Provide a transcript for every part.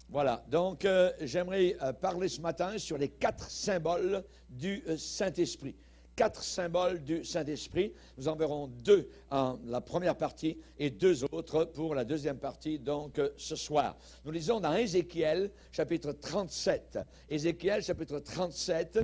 Voilà, donc j'aimerais parler ce matin sur les 4 symboles du Saint-Esprit. 4 symboles du Saint-Esprit. Nous en verrons 2 en la première partie et 2 autres pour la deuxième partie, donc ce soir. Nous lisons dans Ézéchiel, chapitre 37. Ézéchiel, chapitre 37.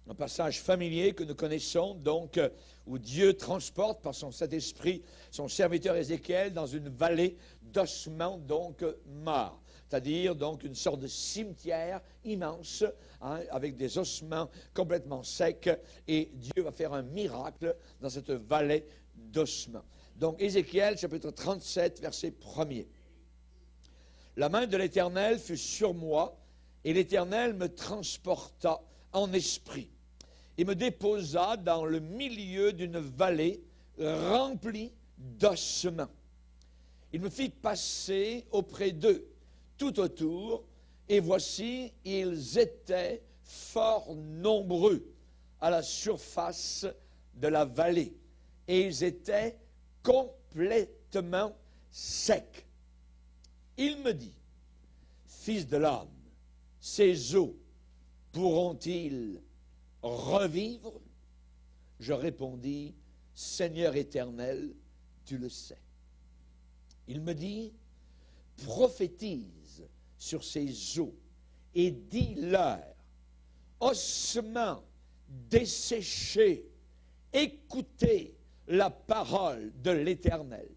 Un passage familier que nous connaissons, donc, où Dieu transporte par son Saint-Esprit son serviteur Ézéchiel dans une vallée d'ossements, donc, morts. C'est-à-dire, donc, une sorte de cimetière immense, avec des ossements complètement secs, et Dieu va faire un miracle dans cette vallée d'ossements. Donc, Ézéchiel, chapitre 37, verset 1er. La main de l'Éternel fut sur moi, et l'Éternel me transporta en esprit. Il me déposa dans le milieu d'une vallée remplie d'ossements. Il me fit passer auprès d'eux, tout autour, et voici, ils étaient fort nombreux à la surface de la vallée, et ils étaient complètement secs. Il me dit, fils de l'homme, ces eaux pourront-ils revivre? Je répondis, Seigneur éternel, tu le sais. Il me dit, prophétise sur ces eaux et dis-leur, ossements desséchés, écoutez la parole de l'Éternel.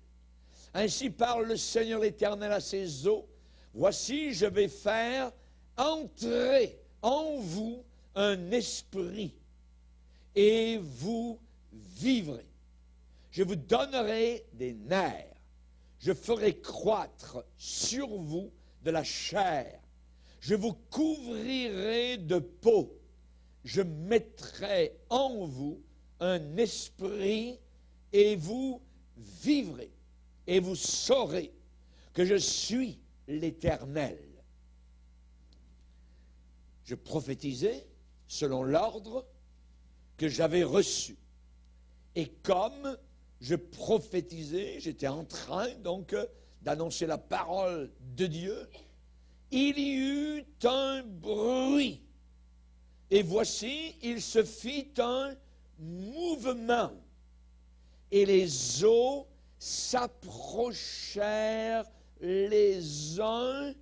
Ainsi parle le Seigneur l'Éternel à ces eaux, voici je vais faire entrer en vous un esprit, et vous vivrez. Je vous donnerai des nerfs. Je ferai croître sur vous de la chair. Je vous couvrirai de peau. Je mettrai en vous un esprit, et vous vivrez. Et vous saurez que je suis l'Éternel. Je prophétisais selon l'ordre que j'avais reçu. Et comme je prophétisais, j'étais en train donc d'annoncer la parole de Dieu, il y eut un bruit. Et voici, il se fit un mouvement. Et les eaux s'approchèrent les uns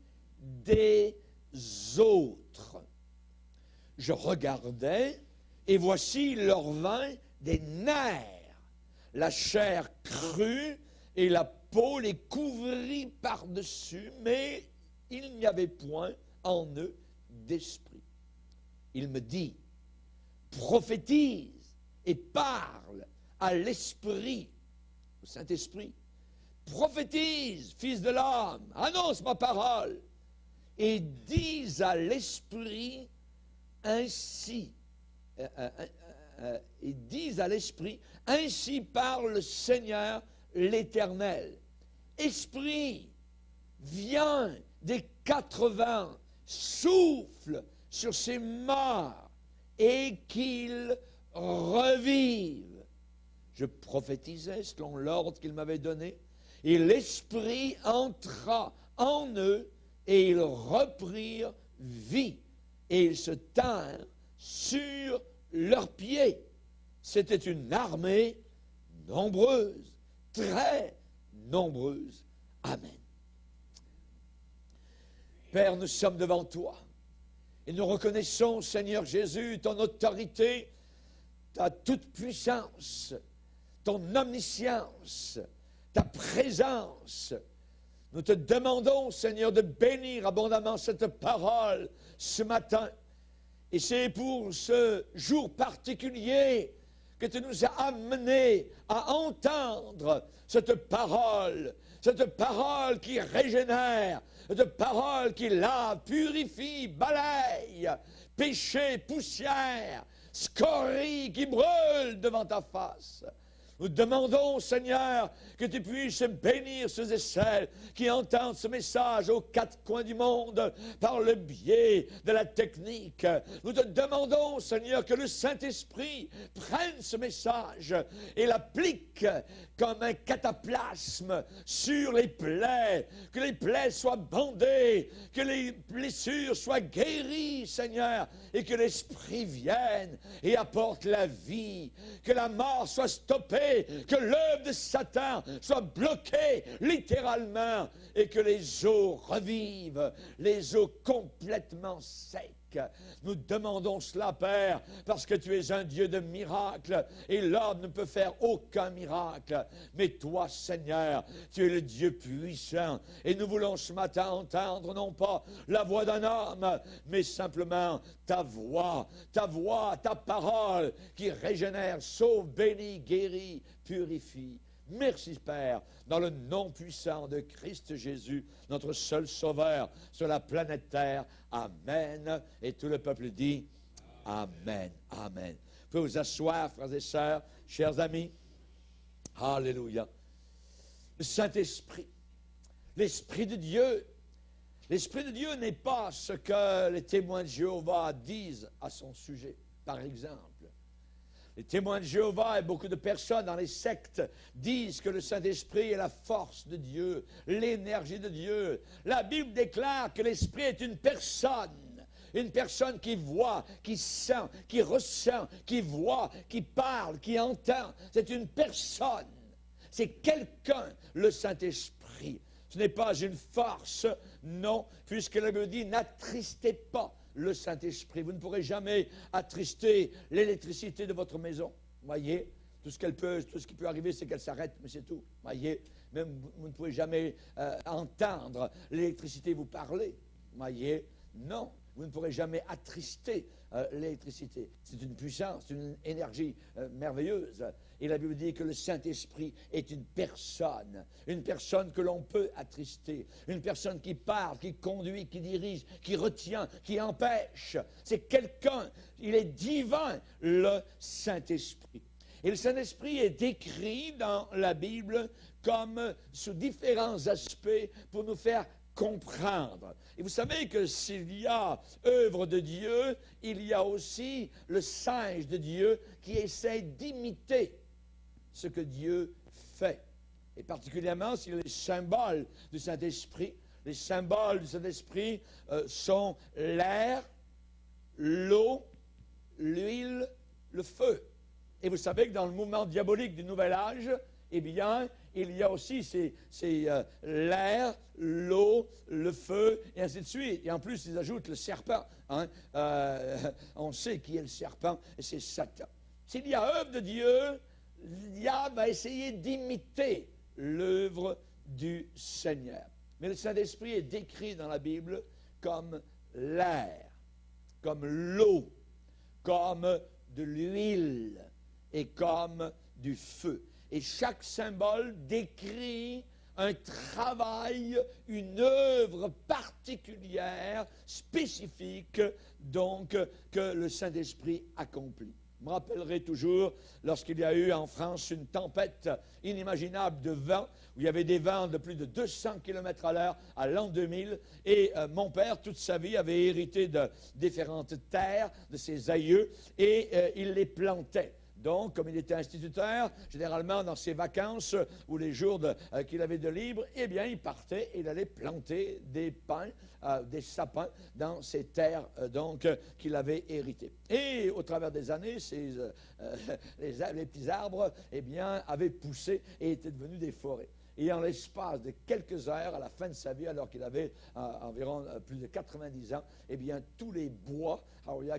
des autres. Je regardais, et voici, il leur vint des nerfs. La chair crut, et la peau les couvrit par-dessus, mais il n'y avait point en eux d'esprit. Il me dit, prophétise et parle à l'esprit, au Saint-Esprit. Prophétise, fils de l'homme, annonce ma parole, et dis à l'esprit, ainsi, et dis à l'esprit, ainsi parle le Seigneur l'Éternel. Esprit, viens des 4 vents, souffle sur ces morts et qu'ils revivent. Je prophétisais selon l'ordre qu'il m'avait donné, et l'Esprit entra en eux, et ils reprirent vie, et ils se tinrent sur leurs pieds. C'était une armée nombreuse, très nombreuse. Amen. Père, nous sommes devant toi, et nous reconnaissons, Seigneur Jésus, ton autorité, ta toute-puissance, ton omniscience, ta présence. Nous te demandons, Seigneur, de bénir abondamment cette parole ce matin. Et c'est pour ce jour particulier que tu nous as amenés à entendre cette parole qui régénère, cette parole qui lave, purifie, balaye, péché, poussière, scorie qui brûle devant ta face. Nous demandons, Seigneur, que tu puisses bénir ceux et celles qui entendent ce message aux quatre coins du monde par le biais de la technique. Nous te demandons, Seigneur, que le Saint-Esprit prenne ce message et l'applique comme un cataplasme sur les plaies, que les plaies soient bandées, que les blessures soient guéries, Seigneur, et que l'Esprit vienne et apporte la vie, que la mort soit stoppée, que l'œuvre de Satan soit bloquée littéralement et que les eaux revivent, les eaux complètement secs. Nous demandons cela, Père, parce que tu es un Dieu de miracles et l'homme ne peut faire aucun miracle. Mais toi, Seigneur, tu es le Dieu puissant et nous voulons ce matin entendre non pas la voix d'un homme, mais simplement ta voix, ta parole qui régénère, sauve, bénit, guérit, purifie. Merci, Père, dans le nom puissant de Christ Jésus, notre seul Sauveur sur la planète Terre. Amen. Et tout le peuple dit Amen. Amen. Vous pouvez vous asseoir, frères et sœurs, chers amis. Alléluia. Le Saint-Esprit, l'Esprit de Dieu. L'Esprit de Dieu n'est pas ce que les témoins de Jéhovah disent à son sujet, par exemple. Les témoins de Jéhovah et beaucoup de personnes dans les sectes disent que le Saint-Esprit est la force de Dieu, l'énergie de Dieu. La Bible déclare que l'Esprit est une personne qui voit, qui sent, qui ressent, qui voit, qui parle, qui entend. C'est une personne, c'est quelqu'un, le Saint-Esprit. Ce n'est pas une force, non, puisque la Bible dit « n'attristez pas ». Le Saint-Esprit. Vous ne pourrez jamais attrister l'électricité de votre maison. Voyez, tout ce qui peut arriver, c'est qu'elle s'arrête, mais c'est tout. Voyez, même vous ne pouvez jamais entendre l'électricité vous parler. Voyez, non, vous ne pourrez jamais attrister l'électricité. C'est une puissance, une énergie merveilleuse. Et la Bible dit que le Saint-Esprit est une personne que l'on peut attrister, une personne qui parle, qui conduit, qui dirige, qui retient, qui empêche. C'est quelqu'un, il est divin, le Saint-Esprit. Et le Saint-Esprit est décrit dans la Bible comme sous différents aspects pour nous faire comprendre. Et vous savez que s'il y a œuvre de Dieu, il y a aussi le singe de Dieu qui essaie d'imiter ce que Dieu fait. Et particulièrement, s'il y a les symboles du Saint-Esprit. Les symboles du Saint-Esprit sont l'air, l'eau, l'huile, le feu. Et vous savez que dans le mouvement diabolique du Nouvel Âge, eh bien, il y a aussi l'air, l'eau, le feu, et ainsi de suite. Et en plus, ils ajoutent le serpent. Hein. On sait qui est le serpent, et c'est Satan. S'il y a œuvre de Dieu, le diable va essayer d'imiter l'œuvre du Seigneur. Mais le Saint-Esprit est décrit dans la Bible comme l'air, comme l'eau, comme de l'huile et comme du feu. Et chaque symbole décrit un travail, une œuvre particulière, spécifique, donc, que le Saint-Esprit accomplit. Je me rappellerai toujours lorsqu'il y a eu en France une tempête inimaginable de vent, où il y avait des vents de plus de 200 km à l'heure à l'an 2000, et mon père, toute sa vie, avait hérité de différentes terres de ses aïeux, et il les plantait. Donc, comme il était instituteur, généralement dans ses vacances ou les jours qu'il avait de libre, eh bien, il partait et il allait planter des pins, des sapins dans ces terres qu'il avait héritées. Et au travers des années, les petits arbres, eh bien, avaient poussé et étaient devenus des forêts. Et en l'espace de quelques heures, à la fin de sa vie, alors qu'il avait environ plus de 90 ans, eh bien, tous les bois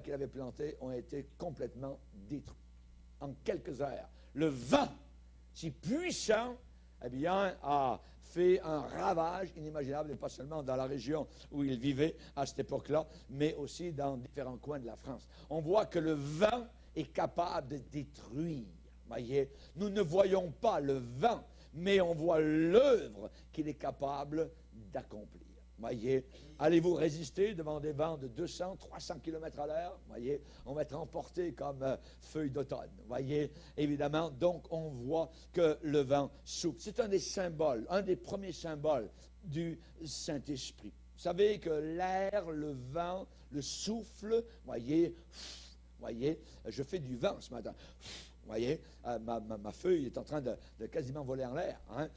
qu'il avait plantés ont été complètement détruits. En quelques heures. Le vent, si puissant, eh bien, a fait un ravage inimaginable, et pas seulement dans la région où il vivait à cette époque-là, mais aussi dans différents coins de la France. On voit que le vent est capable de détruire. Voyez, nous ne voyons pas le vent, mais on voit l'œuvre qu'il est capable d'accomplir. Voyez, allez-vous résister devant des vents de 200, 300 km à l'heure? Voyez, on va être emporté comme feuilles d'automne. Voyez, évidemment, donc on voit que le vent souffle. C'est un des symboles, un des premiers symboles du Saint-Esprit. Vous savez que l'air, le vent, le souffle, voyez, je fais du vent ce matin. Vous voyez, ma feuille est en train de quasiment voler en l'air. Hein?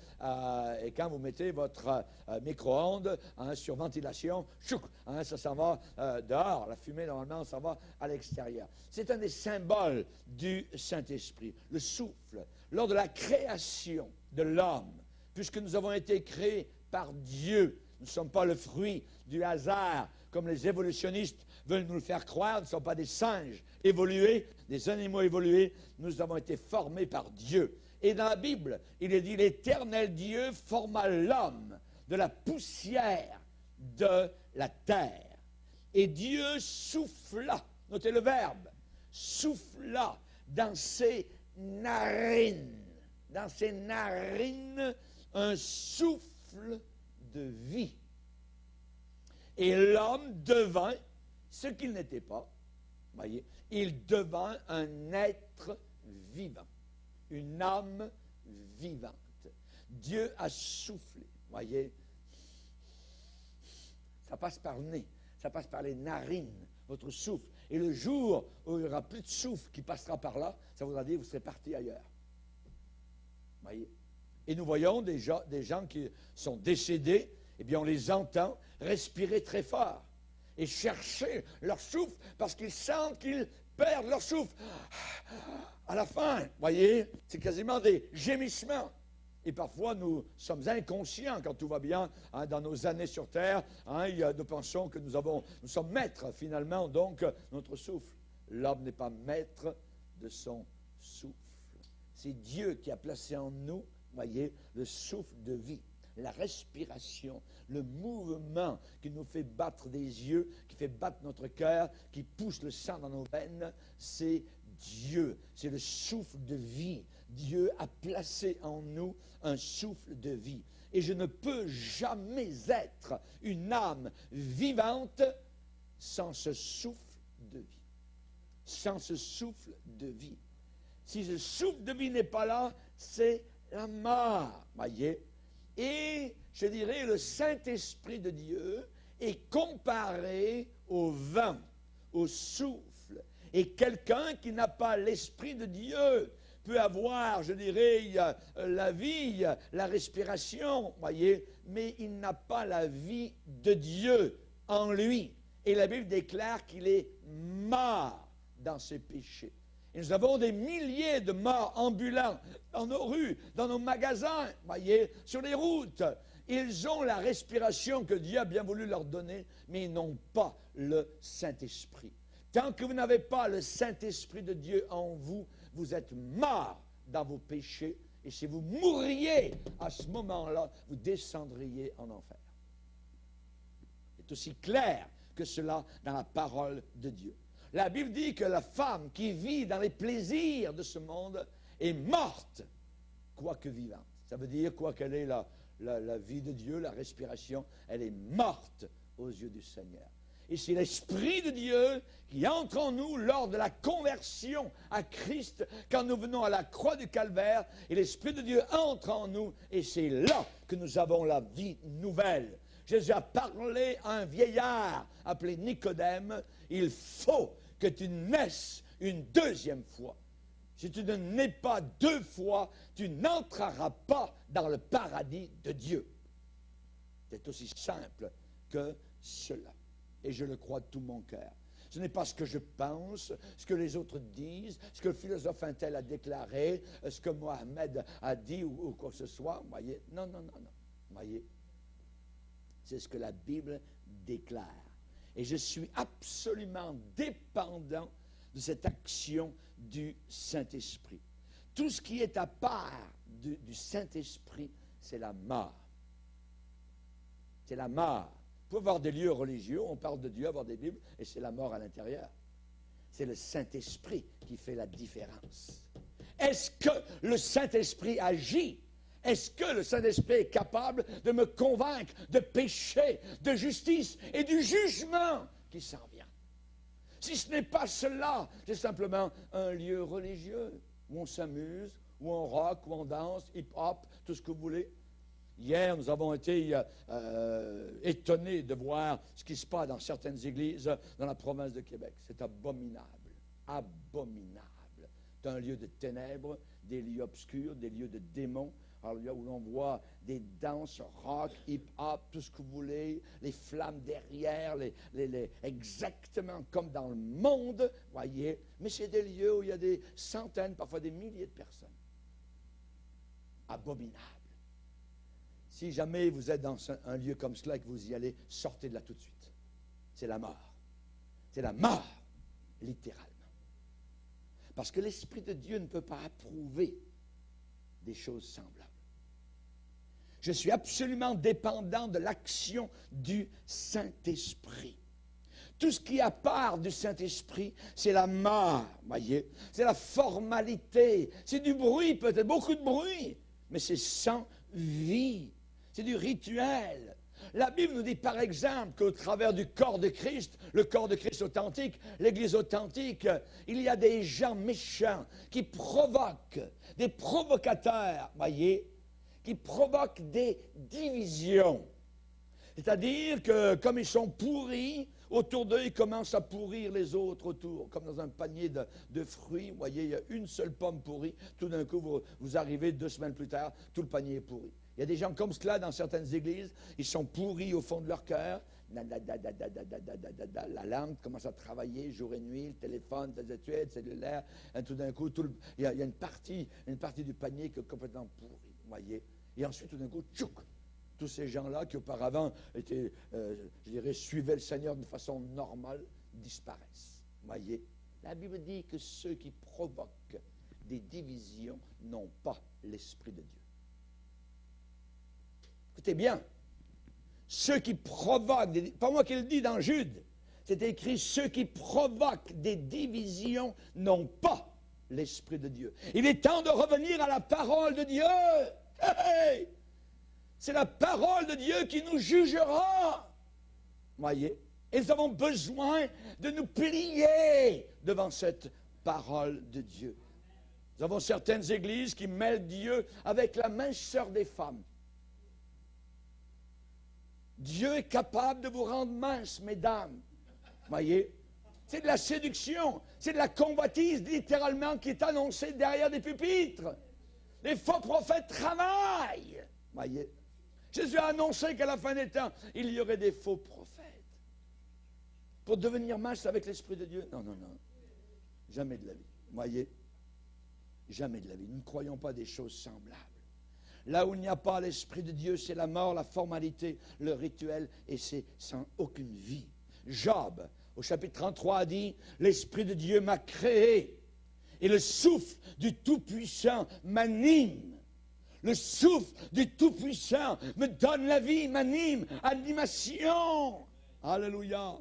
Et quand vous mettez votre micro-ondes sur ventilation, chouc, ça s'en va dehors. La fumée, normalement, ça va à l'extérieur. C'est un des symboles du Saint-Esprit, le souffle. Lors de la création de l'homme, puisque nous avons été créés par Dieu, nous ne sommes pas le fruit du hasard, comme les évolutionnistes veulent nous le faire croire. Nous ne sommes pas des singes évolués, des animaux évolués. Nous avons été formés par Dieu. Et dans la Bible, il est dit, l'Éternel Dieu forma l'homme de la poussière de la terre. Et Dieu souffla, notez le verbe, souffla dans ses narines. Dans ses narines, un souffle de vie. Et l'homme devint ce qu'il n'était pas. Voyez, il devint un être vivant, une âme vivante. Dieu a soufflé. Voyez, ça passe par le nez, ça passe par les narines, votre souffle. Et le jour où il n'y aura plus de souffle qui passera par là, ça voudra dire que vous serez parti ailleurs. Voyez. Et nous voyons des gens qui sont décédés, eh bien on les entend respirer très fort et chercher leur souffle parce qu'ils sentent qu'ils perdent leur souffle. À la fin, voyez, c'est quasiment des gémissements. Et parfois, nous sommes inconscients quand tout va bien dans nos années sur Terre. Nous pensons que nous sommes maîtres, finalement, donc, notre souffle. L'homme n'est pas maître de son souffle. C'est Dieu qui a placé en nous, voyez, le souffle de vie, la respiration, le mouvement qui nous fait battre des yeux, qui fait battre notre cœur, qui pousse le sang dans nos veines. C'est Dieu, c'est le souffle de vie. Dieu a placé en nous un souffle de vie. Et je ne peux jamais être une âme vivante sans ce souffle de vie. Sans ce souffle de vie. Si ce souffle de vie n'est pas là, c'est la mort, voyez. Et, je dirais, le Saint-Esprit de Dieu est comparé au vent, au souffle. Et quelqu'un qui n'a pas l'Esprit de Dieu peut avoir, je dirais, la vie, la respiration, voyez, mais il n'a pas la vie de Dieu en lui. Et la Bible déclare qu'il est mort dans ses péchés. Et nous avons des milliers de morts ambulants dans nos rues, dans nos magasins, voyez, sur les routes. Ils ont la respiration que Dieu a bien voulu leur donner, mais ils n'ont pas le Saint-Esprit. Tant que vous n'avez pas le Saint-Esprit de Dieu en vous, vous êtes morts dans vos péchés. Et si vous mourriez à ce moment-là, vous descendriez en enfer. C'est aussi clair que cela dans la parole de Dieu. La Bible dit que la femme qui vit dans les plaisirs de ce monde est morte, quoique vivante. Ça veut dire, quoi qu'elle ait la vie de Dieu, la respiration, elle est morte aux yeux du Seigneur. Et c'est l'Esprit de Dieu qui entre en nous lors de la conversion à Christ, quand nous venons à la croix du Calvaire, et l'Esprit de Dieu entre en nous, et c'est là que nous avons la vie nouvelle. Jésus a parlé à un vieillard appelé Nicodème, il faut que tu naisses une deuxième fois. Si tu ne nais pas deux fois, tu n'entreras pas dans le paradis de Dieu. C'est aussi simple que cela. Et je le crois de tout mon cœur. Ce n'est pas ce que je pense, ce que les autres disent, ce que le philosophe un tel a déclaré, ce que Mohamed a dit ou quoi que ce soit. Voyez, non. Voyez, c'est ce que la Bible déclare. Et je suis absolument dépendant de cette action du Saint-Esprit. Tout ce qui est à part du Saint-Esprit, c'est la mort. C'est la mort. Vous pouvez avoir des lieux religieux, on parle de Dieu, avoir des Bibles, et c'est la mort à l'intérieur. C'est le Saint-Esprit qui fait la différence. Est-ce que le Saint-Esprit agit? Est-ce que le Saint-Esprit est capable de me convaincre de péché, de justice et du jugement qui s'en vient? Si ce n'est pas cela, c'est simplement un lieu religieux où on s'amuse, où on rock, où on danse, hip-hop, tout ce que vous voulez. Hier, nous avons été étonnés de voir ce qui se passe dans certaines églises dans la province de Québec. C'est abominable. Abominable. C'est un lieu de ténèbres, des lieux obscurs, des lieux de démons. Alors, où l'on voit des danses rock, hip-hop, tout ce que vous voulez, les flammes derrière, exactement comme dans le monde, voyez. Mais c'est des lieux où il y a des centaines, parfois des milliers de personnes. Abominable. Si jamais vous êtes dans un lieu comme cela et que vous y allez, sortez de là tout de suite. C'est la mort. C'est la mort, littéralement. Parce que l'Esprit de Dieu ne peut pas approuver des choses semblables. Je suis absolument dépendant de l'action du Saint-Esprit. Tout ce qui est à part du Saint-Esprit, c'est la mort, voyez. C'est la formalité. C'est du bruit, peut-être, beaucoup de bruit, mais c'est sans vie. C'est du rituel. La Bible nous dit par exemple qu'au travers du corps de Christ, le corps de Christ authentique, l'Église authentique, il y a des gens méchants qui provoquent, des provocateurs, voyez, qui provoquent des divisions. C'est-à-dire que comme ils sont pourris, autour d'eux, ils commencent à pourrir les autres autour. Comme dans un panier de fruits, vous voyez, il y a une seule pomme pourrie. Tout d'un coup, vous arrivez 2 semaines plus tard, tout le panier est pourri. Il y a des gens comme cela dans certaines églises. Ils sont pourris au fond de leur cœur. La lampe commence à travailler jour et nuit, le téléphone, les études, cellulaire. Et tout d'un coup, il y a une partie du panier qui est complètement pourrie. Voyez. Et ensuite, tout d'un coup, tchouk, tous ces gens-là qui auparavant étaient, suivaient le Seigneur de façon normale, disparaissent. Voyez. La Bible dit que ceux qui provoquent des divisions n'ont pas l'Esprit de Dieu. Écoutez bien, ceux qui provoquent, pas moi qui le dis dans Jude, c'est écrit, ceux qui provoquent des divisions n'ont pas l'Esprit de Dieu. Il est temps de revenir à la parole de Dieu. Hey! C'est la parole de Dieu qui nous jugera. Voyez, et nous avons besoin de nous plier devant cette parole de Dieu. Nous avons certaines églises qui mêlent Dieu avec la minceur des femmes. Dieu est capable de vous rendre mince, mesdames. Voyez, c'est de la séduction, c'est de la convoitise, littéralement, qui est annoncée derrière des pupitres. Les faux prophètes travaillent. Voyez, Jésus a annoncé qu'à la fin des temps, il y aurait des faux prophètes. Pour devenir mince avec l'Esprit de Dieu? Non, non, non. Jamais de la vie. Voyez, jamais de la vie. Nous ne croyons pas des choses semblables. Là où il n'y a pas l'Esprit de Dieu, c'est la mort, la formalité, le rituel, et c'est sans aucune vie. Job, au chapitre 33, a dit, « L'Esprit de Dieu m'a créé, et le souffle du Tout-Puissant m'anime. Le souffle du Tout-Puissant me donne la vie, m'anime, animation. » Alléluia.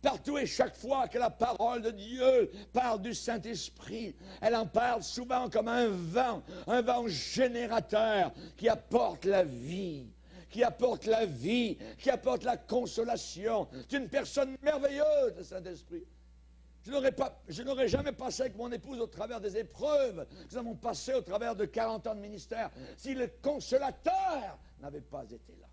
Partout et chaque fois que la parole de Dieu parle du Saint-Esprit, elle en parle souvent comme un vent générateur qui apporte la vie, qui apporte la consolation. C'est une personne merveilleuse, le Saint-Esprit. Je n'aurais jamais passé avec mon épouse au travers des épreuves que nous avons passées au travers de 40 ans de ministère si le consolateur n'avait pas été là.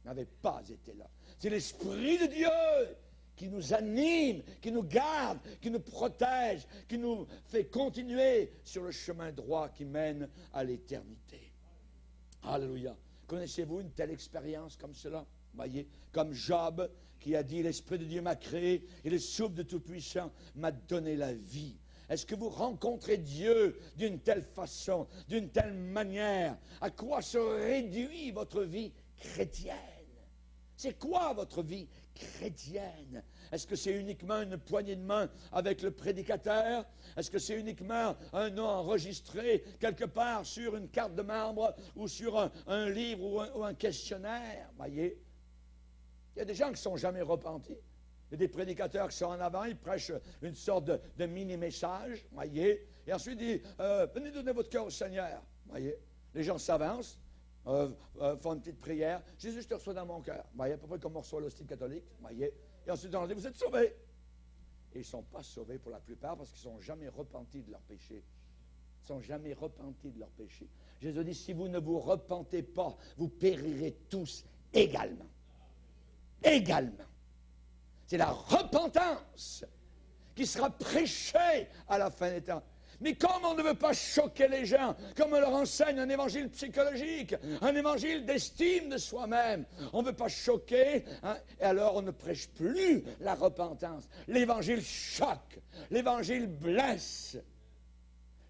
N'avait pas été là. C'est l'Esprit de Dieu qui nous anime, qui nous garde, qui nous protège, qui nous fait continuer sur le chemin droit qui mène à l'éternité. Alléluia. Connaissez-vous une telle expérience comme cela? Voyez, comme Job qui a dit, l'Esprit de Dieu m'a créé et le souffle de Tout-Puissant m'a donné la vie. Est-ce que vous rencontrez Dieu d'une telle façon, d'une telle manière? À quoi se réduit votre vie chrétienne? C'est quoi votre vie chrétienne? Est-ce que c'est uniquement une poignée de main avec le prédicateur? Est-ce que c'est uniquement un nom enregistré quelque part sur une carte de marbre ou sur un livre ou un questionnaire? Voyez, il y a des gens qui ne sont jamais repentis. Il y a des prédicateurs qui sont en avant, ils prêchent une sorte de mini-message, voyez, et ensuite ils disent, venez donner votre cœur au Seigneur, voyez. Les gens s'avancent, font une petite prière. Jésus, je te reçois dans mon cœur. Vous voyez, à peu près comme on reçoit l'hostie catholique. Vous voyez. Et ensuite, on dit, vous êtes sauvés. Et ils ne sont pas sauvés pour la plupart parce qu'ils ne sont jamais repentis de leurs péchés. Ils ne sont jamais repentis de leurs péchés. Jésus dit, si vous ne vous repentez pas, vous périrez tous également. Également. C'est la repentance qui sera prêchée à la fin des temps. Mais comme on ne veut pas choquer les gens, comme on leur enseigne un évangile psychologique, un évangile d'estime de soi-même, on ne veut pas choquer, hein, et alors on ne prêche plus la repentance. L'évangile choque, l'évangile blesse.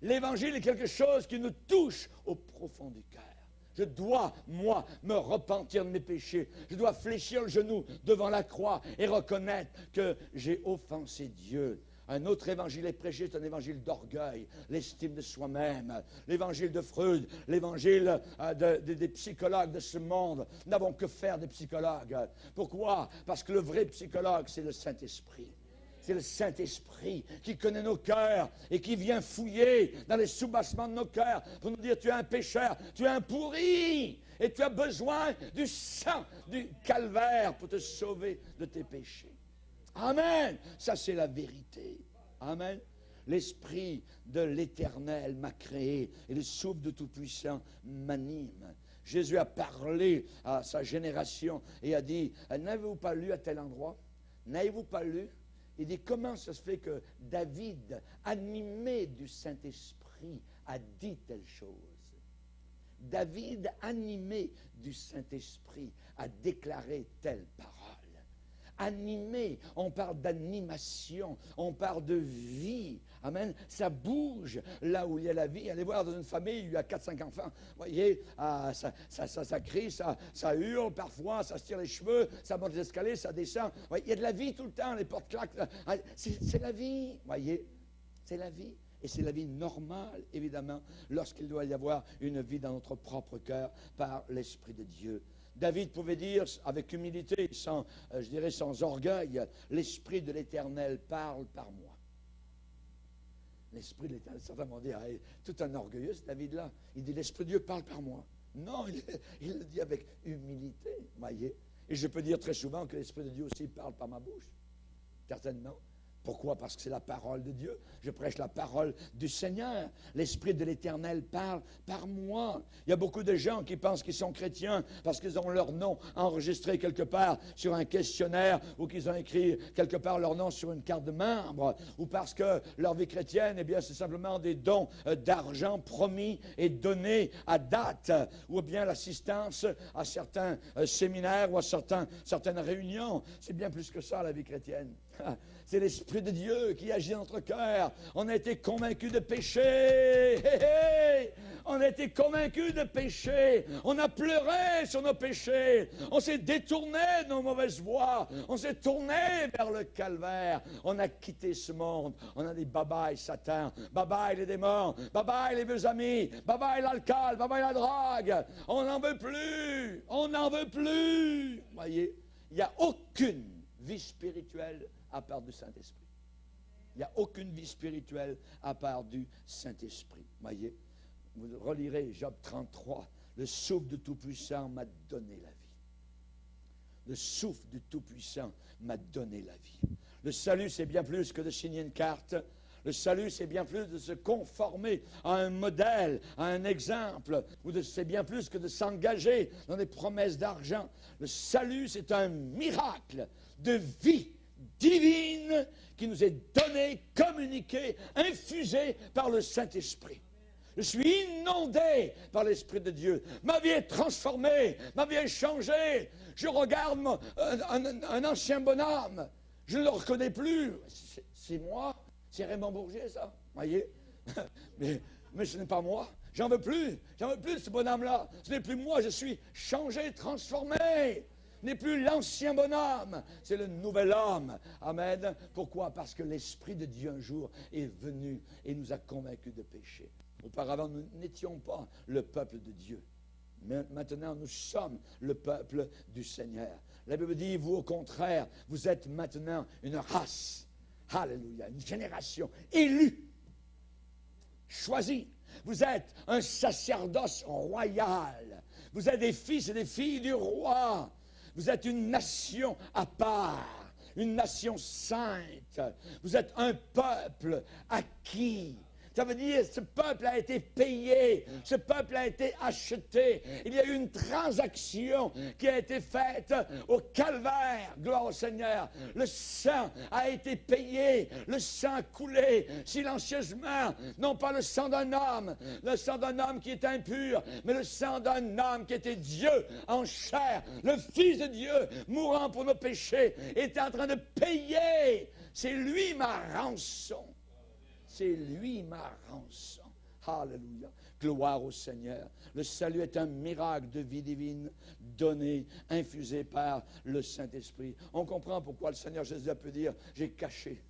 L'évangile est quelque chose qui nous touche au profond du cœur. Je dois, moi, me repentir de mes péchés. Je dois fléchir le genou devant la croix et reconnaître que j'ai offensé Dieu. Un autre évangile est prêché, c'est un évangile d'orgueil, l'estime de soi-même, l'évangile de Freud, l'évangile des psychologues de ce monde. Nous n'avons que faire des psychologues. Pourquoi? Parce que le vrai psychologue, c'est le Saint-Esprit. C'est le Saint-Esprit qui connaît nos cœurs et qui vient fouiller dans les soubassements de nos cœurs pour nous dire, tu es un pécheur, tu es un pourri et tu as besoin du sang du calvaire pour te sauver de tes péchés. Amen. Ça, c'est la vérité. Amen. L'Esprit de l'Éternel m'a créé et le souffle de Tout-Puissant m'anime. Jésus a parlé à sa génération et a dit, n'avez-vous pas lu à tel endroit? N'avez-vous pas lu? Il dit, comment ça se fait que David, animé du Saint-Esprit, a dit telle chose? David, animé du Saint-Esprit, a déclaré telle parole. Animé, on parle d'animation, on parle de vie. Amen. Ça bouge là où il y a la vie. Allez voir dans une famille, il y a 4-5 enfants. Vous voyez, ça crie, ça hurle parfois, ça se tire les cheveux, ça monte les escaliers, ça descend. Voyez, il y a de la vie tout le temps, les portes claquent. C'est la vie, vous voyez. C'est la vie. Et c'est la vie normale, évidemment, lorsqu'il doit y avoir une vie dans notre propre cœur par l'Esprit de Dieu. David pouvait dire avec humilité, sans orgueil, l'Esprit de l'Éternel parle par moi. L'Esprit de l'Éternel, certains vont dire, tout un orgueilleux ce David-là. Il dit, l'Esprit de Dieu parle par moi. Non, il le dit avec humilité, voyez. Et je peux dire très souvent que l'Esprit de Dieu aussi parle par ma bouche. Certainement. Pourquoi? Parce que c'est la parole de Dieu. Je prêche la parole du Seigneur. L'Esprit de l'Éternel parle par moi. Il y a beaucoup de gens qui pensent qu'ils sont chrétiens parce qu'ils ont leur nom enregistré quelque part sur un questionnaire ou qu'ils ont écrit quelque part leur nom sur une carte de membre ou parce que leur vie chrétienne, eh bien, c'est simplement des dons d'argent promis et donnés à date ou bien l'assistance à certains séminaires ou à certaines réunions. C'est bien plus que ça, la vie chrétienne. C'est l'Esprit de Dieu qui agit dans notre cœur. On a été convaincus de péché. On a été convaincus de péché. On a pleuré sur nos péchés. On s'est détourné de nos mauvaises voies. On s'est tourné vers le calvaire. On a quitté ce monde. On a dit bye-bye Satan, bye-bye les démons, bye-bye les vieux amis, bye-bye l'alcool, bye-bye la drogue. On n'en veut plus. On n'en veut plus. Voyez, il n'y a aucune vie spirituelle à part du Saint-Esprit. Il n'y a aucune vie spirituelle à part du Saint-Esprit. Voyez, vous relirez Job 33. Le souffle du Tout-Puissant m'a donné la vie. Le souffle du Tout-Puissant m'a donné la vie. Le salut, c'est bien plus que de signer une carte. Le salut, c'est bien plus de se conformer à un modèle, à un exemple, ou c'est bien plus que de s'engager dans des promesses d'argent. Le salut, c'est un miracle de vie divine qui nous est donnée, communiquée, infusée par le Saint-Esprit. Je suis inondé par l'Esprit de Dieu. Ma vie est transformée, ma vie est changée. Je regarde un ancien bonhomme, je ne le reconnais plus. C'est moi, c'est Raymond Bourget, ça, voyez. Mais ce n'est pas moi. J'en veux plus de ce bonhomme-là. Ce n'est plus moi, je suis changé, transformé. Ce n'est plus l'ancien bonhomme, c'est le nouvel homme. Amen. Pourquoi? Parce que l'Esprit de Dieu un jour est venu et nous a convaincus de péché. Auparavant, nous n'étions pas le peuple de Dieu. Mais maintenant, nous sommes le peuple du Seigneur. La Bible dit, vous au contraire, vous êtes maintenant une race. Alléluia, une génération élue, choisie, Vous êtes un sacerdoce royal. Vous êtes des fils et des filles du roi. Vous êtes une nation à part, une nation sainte. Vous êtes un peuple acquis. Ça veut dire que ce peuple a été payé, ce peuple a été acheté. Il y a eu une transaction qui a été faite au calvaire, gloire au Seigneur. Le sang a été payé, le sang a coulé silencieusement, non pas le sang d'un homme qui est impur, mais le sang d'un homme qui était Dieu en chair, le Fils de Dieu, mourant pour nos péchés, était en train de payer. C'est lui ma rançon. C'est lui ma rançon. Alléluia. Gloire au Seigneur. Le salut est un miracle de vie divine donné, infusé par le Saint-Esprit. On comprend pourquoi le Seigneur Jésus a pu dire, j'ai caché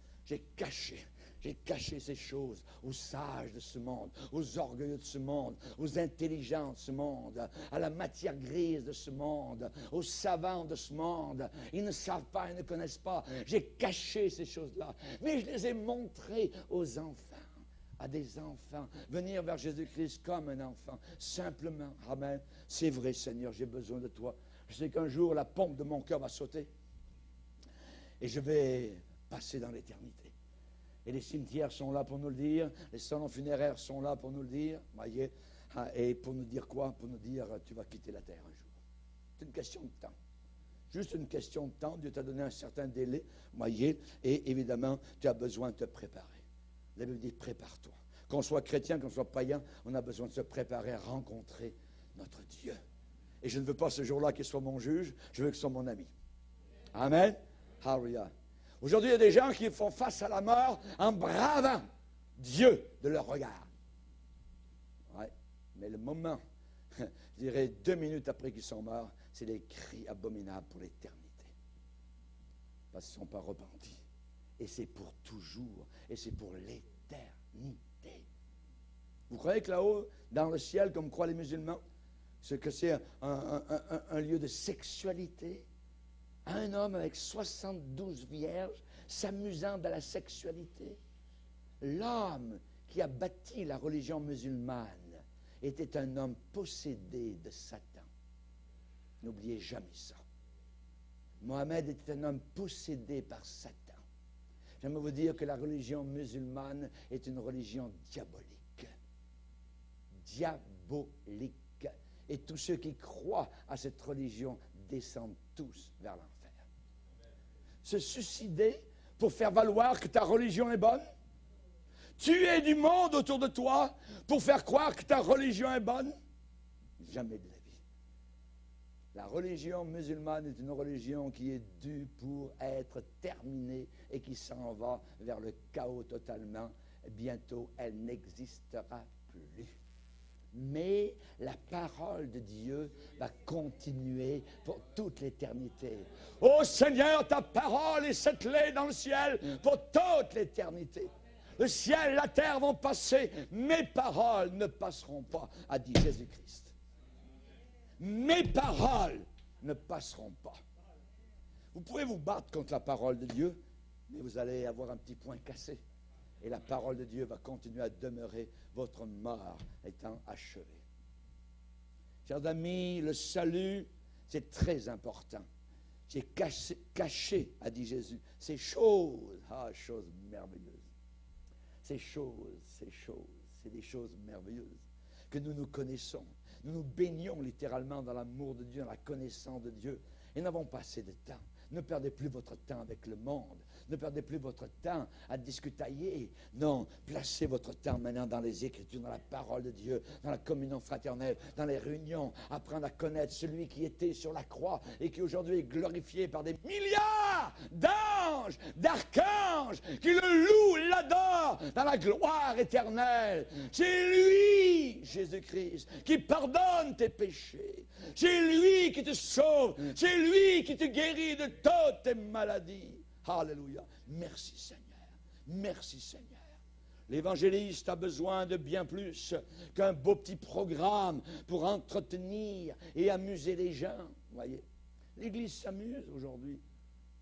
ces choses aux sages de ce monde, aux orgueilleux de ce monde, aux intelligents de ce monde, à la matière grise de ce monde, aux savants de ce monde. Ils ne savent pas, ils ne connaissent pas. J'ai caché ces choses-là, mais je les ai montrées aux enfants, à des enfants. Venir vers Jésus-Christ comme un enfant, simplement. Amen. C'est vrai, Seigneur, j'ai besoin de toi. Je sais qu'un jour, la pompe de mon cœur va sauter et je vais passer dans l'éternité. Et les cimetières sont là pour nous le dire, les salons funéraires sont là pour nous le dire, voyez, et pour nous dire quoi? Pour nous dire, tu vas quitter la terre un jour. C'est une question de temps. Juste une question de temps. Dieu t'a donné un certain délai, voyez, et évidemment, tu as besoin de te préparer. La Bible dit, prépare-toi. Qu'on soit chrétien, qu'on soit païen, on a besoin de se préparer à rencontrer notre Dieu. Et je ne veux pas ce jour-là qu'il soit mon juge, je veux qu'il soit mon ami. Amen. Hallelujah. Aujourd'hui, il y a des gens qui font face à la mort en bravant Dieu de leur regard. Oui, mais le moment, je dirais 2 minutes après qu'ils sont morts, c'est des cris abominables pour l'éternité. Parce qu'ils ne sont pas repentis. Et c'est pour toujours. Et c'est pour l'éternité. Vous croyez que là-haut, dans le ciel, comme croient les musulmans, que c'est un lieu de sexualité? Un homme avec 72 vierges s'amusant de la sexualité. L'homme qui a bâti la religion musulmane était un homme possédé de Satan. N'oubliez jamais ça. Mohammed était un homme possédé par Satan. J'aimerais vous dire que la religion musulmane est une religion diabolique. Diabolique. Et tous ceux qui croient à cette religion descendent tous vers l'enfer. Se suicider pour faire valoir que ta religion est bonne? Tuer du monde autour de toi pour faire croire que ta religion est bonne? Jamais de la vie. La religion musulmane est une religion qui est due pour être terminée et qui s'en va vers le chaos totalement. Bientôt, elle n'existera plus. Mais la parole de Dieu va continuer pour toute l'éternité. Ô Seigneur, ta parole est scellée dans le ciel pour toute l'éternité. Le ciel, la terre vont passer, mes paroles ne passeront pas, a dit Jésus-Christ. Mes paroles ne passeront pas. Vous pouvez vous battre contre la parole de Dieu, mais vous allez avoir un petit point cassé. Et la parole de Dieu va continuer à demeurer, votre mort étant achevée. Chers amis, le salut, c'est très important. J'ai caché, a dit Jésus, ces choses, choses merveilleuses. Ces choses, c'est des choses merveilleuses que nous connaissons. Nous nous baignons littéralement dans l'amour de Dieu, dans la connaissance de Dieu, et n'avons pas assez de temps. Ne perdez plus votre temps avec le monde. Ne perdez plus votre temps à discutailler. Non, placez votre temps maintenant dans les Écritures, dans la parole de Dieu, dans la communion fraternelle, dans les réunions. Apprendre à connaître celui qui était sur la croix et qui aujourd'hui est glorifié par des milliards d'anges, d'archanges qui le louent, l'adorent dans la gloire éternelle. C'est lui, Jésus-Christ, qui pardonne tes péchés. C'est lui qui te sauve. C'est lui qui te guérit de toutes tes maladies. Alléluia. Merci Seigneur. Merci Seigneur. L'évangéliste a besoin de bien plus qu'un beau petit programme pour entretenir et amuser les gens. Vous voyez, l'Église s'amuse aujourd'hui.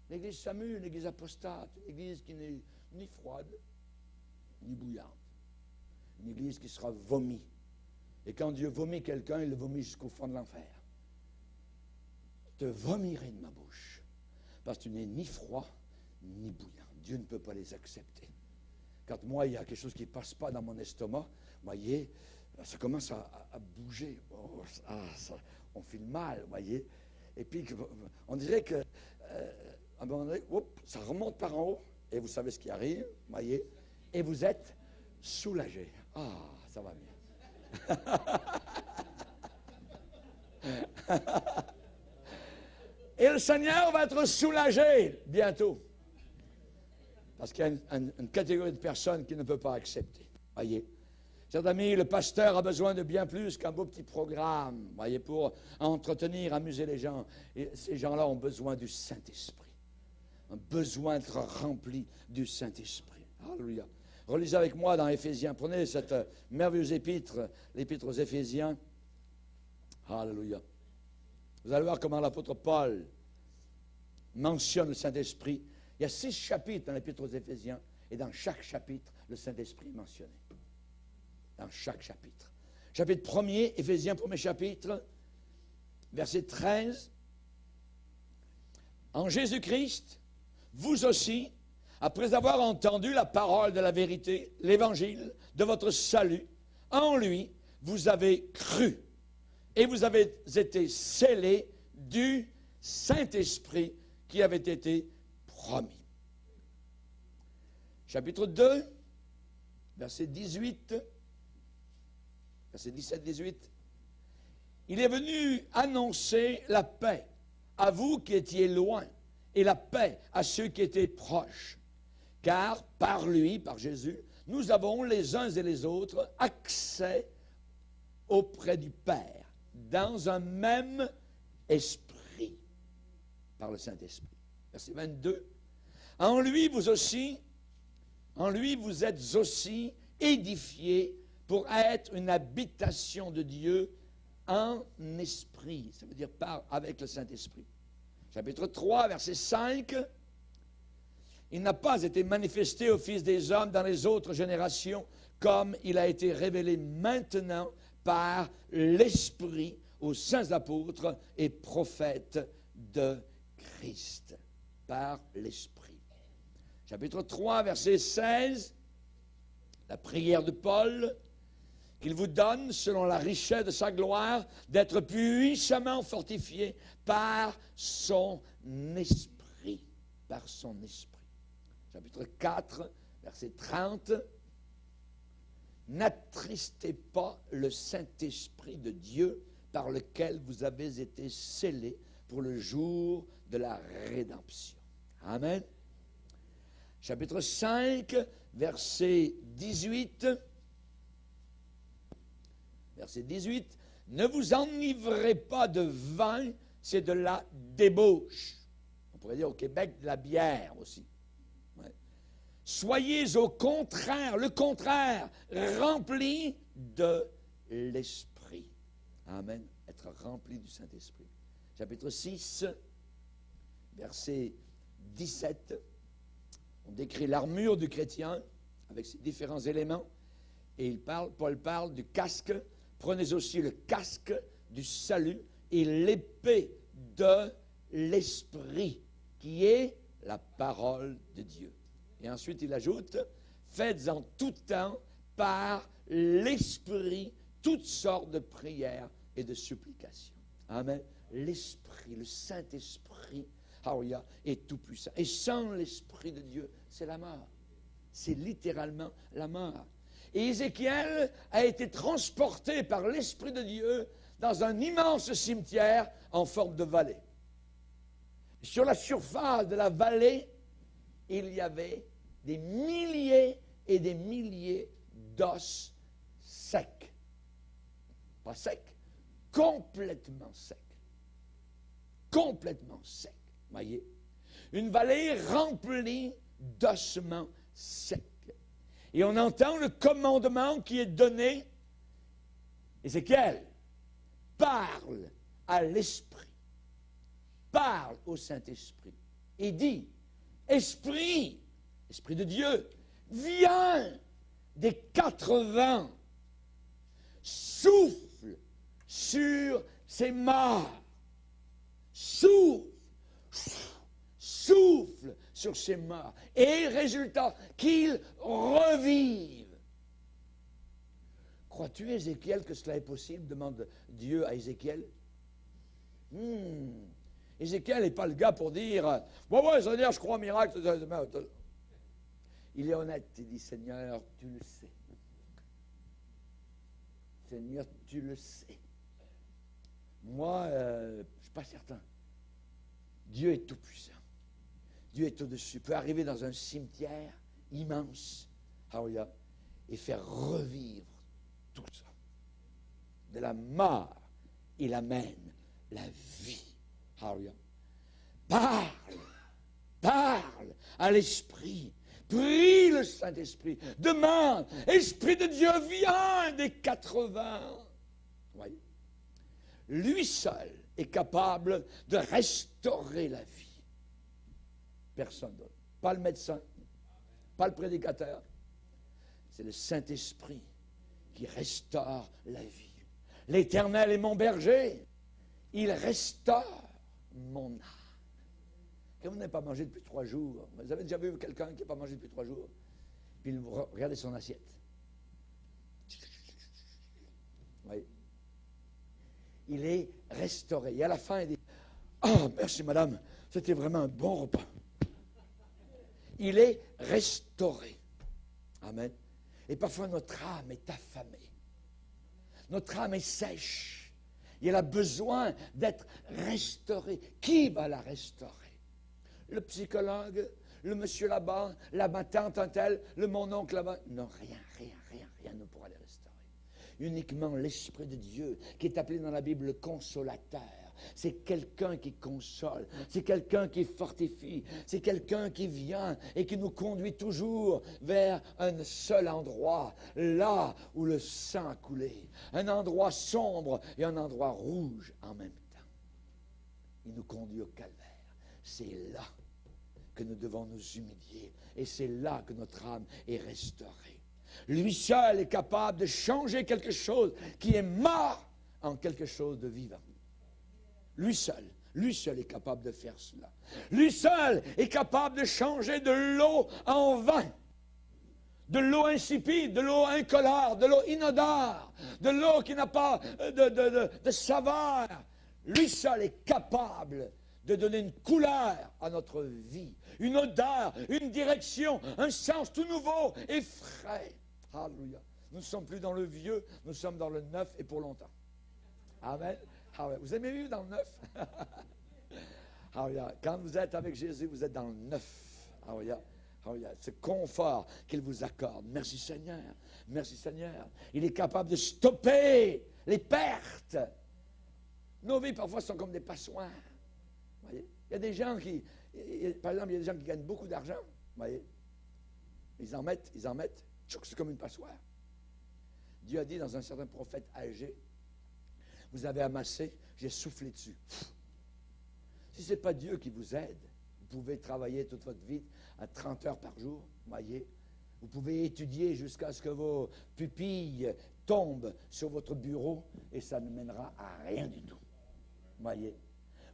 L'Église s'amuse, l'Église apostate, l'Église qui n'est ni froide, ni bouillante. une église qui sera vomie. Et quand Dieu vomit quelqu'un, il le vomit jusqu'au fond de l'enfer. Je te vomirai de ma bouche, parce que tu n'es ni froid, ni bouillant. Dieu ne peut pas les accepter. Quand moi, il y a quelque chose qui ne passe pas dans mon estomac, voyez, ça commence à bouger. Oh, on file mal, voyez. Et puis, on dirait que, à un moment donné, ça remonte par en haut, et vous savez ce qui arrive, voyez, et vous êtes soulagé. Ah, ça va bien. Et le Seigneur va être soulagé bientôt. Parce qu'il y a une catégorie de personnes qui ne peut pas accepter. Voyez, chers amis, le pasteur a besoin de bien plus qu'un beau petit programme, voyez, pour entretenir, amuser les gens. Et ces gens-là ont besoin du Saint-Esprit. Un besoin d'être rempli du Saint-Esprit. Alléluia. Relisez avec moi dans Éphésiens. Prenez cette merveilleuse épître, l'épître aux Éphésiens. Alléluia. Vous allez voir comment l'apôtre Paul mentionne le Saint-Esprit. Il y a 6 chapitres dans l'Épître aux Éphésiens, et dans chaque chapitre, le Saint-Esprit est mentionné. Dans chaque chapitre. Chapitre 1er, Éphésiens 1er chapitre, verset 13. En Jésus-Christ, vous aussi, après avoir entendu la parole de la vérité, l'évangile de votre salut, en lui, vous avez cru, et vous avez été scellés du Saint-Esprit qui avait été promis. Chapitre 2, verset 18, verset 17-18. Il est venu annoncer la paix à vous qui étiez loin et la paix à ceux qui étaient proches. Car par lui, par Jésus, nous avons les uns et les autres accès auprès du Père dans un même esprit, par le Saint-Esprit. Verset 22. En lui, vous êtes aussi édifiés pour être une habitation de Dieu en esprit. Ça veut dire avec le Saint-Esprit. Chapitre 3, verset 5. Il n'a pas été manifesté au Fils des hommes dans les autres générations, comme il a été révélé maintenant par l'Esprit aux saints apôtres et prophètes de Christ. Par l'Esprit. Chapitre 3, verset 16, la prière de Paul, qu'il vous donne, selon la richesse de sa gloire, d'être puissamment fortifiés par son Esprit. Par son Esprit. Chapitre 4, verset 30, n'attristez pas le Saint-Esprit de Dieu par lequel vous avez été scellés pour le jour de la rédemption. Amen. Chapitre 5, verset 18. Verset 18. Ne vous enivrez pas de vin, c'est de la débauche. On pourrait dire au Québec de la bière aussi. Ouais. Soyez au contraire, le contraire, remplis de l'Esprit. Amen. Être rempli du Saint-Esprit. Chapitre 6, verset 17, on décrit l'armure du chrétien avec ses différents éléments. Et Paul parle du casque. Prenez aussi le casque du salut et l'épée de l'Esprit, qui est la parole de Dieu. Et ensuite, il ajoute, faites en tout temps par l'Esprit toutes sortes de prières et de supplications. Amen. L'Esprit, le Saint-Esprit, est tout puissant. Et sans l'Esprit de Dieu, c'est la mort. C'est littéralement la mort. Et Ézéchiel a été transporté par l'Esprit de Dieu dans un immense cimetière en forme de vallée. Sur la surface de la vallée, il y avait des milliers et des milliers d'os secs. Pas secs, complètement secs. Complètement secs. Voyez? Une vallée remplie d'ossements secs. Et on entend le commandement qui est donné. Ézéchiel parle à l'Esprit, parle au Saint-Esprit et dit, Esprit, Esprit de Dieu, viens des 4 vents souffle sur ces morts. Souffle sur ces morts. Et résultat, qu'ils revivent. Crois-tu, Ézéchiel, que cela est possible? Demande Dieu à Ézéchiel. Ézéchiel n'est pas le gars pour dire ouais, Seigneur, je crois au miracle. Il est honnête, il dit Seigneur, tu le sais. Seigneur, tu le sais. Moi, je ne suis pas certain. Dieu est tout-puissant. Dieu est au-dessus. Il peut arriver dans un cimetière immense, et faire revivre tout ça. De la mort, il amène la vie. Parle à l'Esprit. Prie le Saint-Esprit. Demande, Esprit de Dieu, viens des 80. Voyez? Lui seul est capable de restaurer la vie. Personne d'autre. Pas le médecin, pas le prédicateur. C'est le Saint-Esprit qui restaure la vie. L'Éternel est mon berger. Il restaure mon âme. Quand vous n'avez pas mangé depuis 3 jours, vous avez déjà vu quelqu'un qui n'a pas mangé depuis 3 jours, puis vous regardez son assiette. Oui. Il est restauré. Et à la fin, il dit merci madame, c'était vraiment un bon repas. Il est restauré. Amen. Et parfois notre âme est affamée. Notre âme est sèche. Et elle a besoin d'être restaurée. Qui va la restaurer? Le psychologue, le monsieur là-bas, ma tante un tel, mon oncle là-bas. Non, rien ne pourra les restaurer. Uniquement l'Esprit de Dieu, qui est appelé dans la Bible le consolateur. C'est quelqu'un qui console, c'est quelqu'un qui fortifie, c'est quelqu'un qui vient et qui nous conduit toujours vers un seul endroit, là où le sang a coulé. Un endroit sombre et un endroit rouge en même temps. Il nous conduit au calvaire. C'est là que nous devons nous humilier et c'est là que notre âme est restaurée. Lui seul est capable de changer quelque chose qui est mort en quelque chose de vivant. Lui seul est capable de faire cela. Lui seul est capable de changer de l'eau en vin, de l'eau insipide, de l'eau incolore, de l'eau inodore, de l'eau qui n'a pas de saveur. Lui seul est capable de donner une couleur à notre vie, une odeur, une direction, un sens tout nouveau et frais. Alléluia. Nous ne sommes plus dans le vieux, nous sommes dans le neuf et pour longtemps. Amen. Vous aimez vivre dans le neuf? Quand vous êtes avec Jésus, vous êtes dans le neuf. Ce confort qu'il vous accorde. Merci Seigneur. Merci Seigneur. Il est capable de stopper les pertes. Nos vies parfois sont comme des passoires. Voyez? Il y a des gens qui, par exemple, il y a des gens qui gagnent beaucoup d'argent. Voyez? Ils en mettent. C'est comme une passoire. Dieu a dit dans un certain prophète âgé, vous avez amassé, j'ai soufflé dessus. Si ce n'est pas Dieu qui vous aide, vous pouvez travailler toute votre vie à 30 heures par jour, voyez. Vous pouvez étudier jusqu'à ce que vos pupilles tombent sur votre bureau et ça ne mènera à rien du tout. Voyez.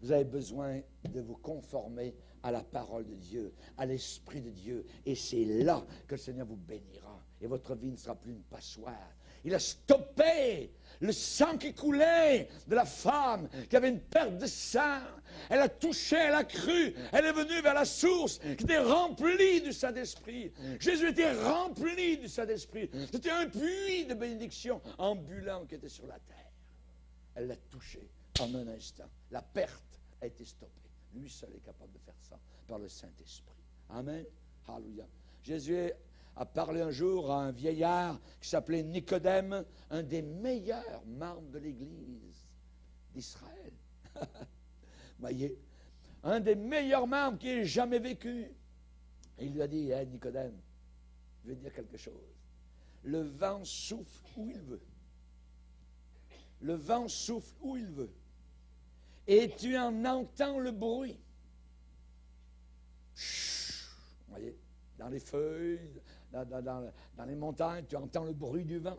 Vous avez besoin de vous conformer à la parole de Dieu, à l'Esprit de Dieu. Et c'est là que le Seigneur vous bénira. Et votre vie ne sera plus une passoire. Il a stoppé le sang qui coulait de la femme qui avait une perte de sang. Elle a touché, elle a cru, elle est venue vers la source qui était remplie du Saint-Esprit. Jésus était rempli du Saint-Esprit. C'était un puits de bénédiction ambulant qui était sur la terre. Elle l'a touché en un instant. La perte a été stoppée. Lui seul est capable de faire ça par le Saint-Esprit. Amen. Alléluia. Jésus a parlé un jour à un vieillard qui s'appelait Nicodème, un des meilleurs membres de l'Église d'Israël. Voyez, un des meilleurs membres qui ait jamais vécu. Et il lui a dit, hey, Nicodème, je vais te dire quelque chose. Le vent souffle où il veut. Le vent souffle où il veut. Et tu en entends le bruit. Chut, voyez, dans les feuilles, dans les montagnes, tu entends le bruit du vent.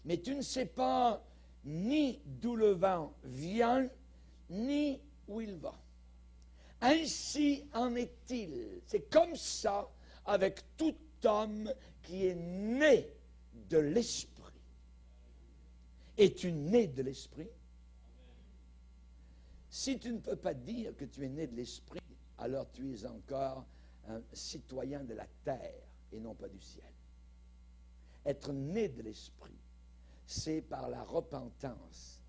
mais tu ne sais pas ni d'où le vent vient, ni où il va. Ainsi en est-il. C'est comme ça avec tout homme qui est né de l'Esprit. Es-tu né de l'Esprit? Si tu ne peux pas dire que tu es né de l'Esprit, alors tu es encore un citoyen de la terre et non pas du ciel. Être né de l'Esprit, c'est par la repentance.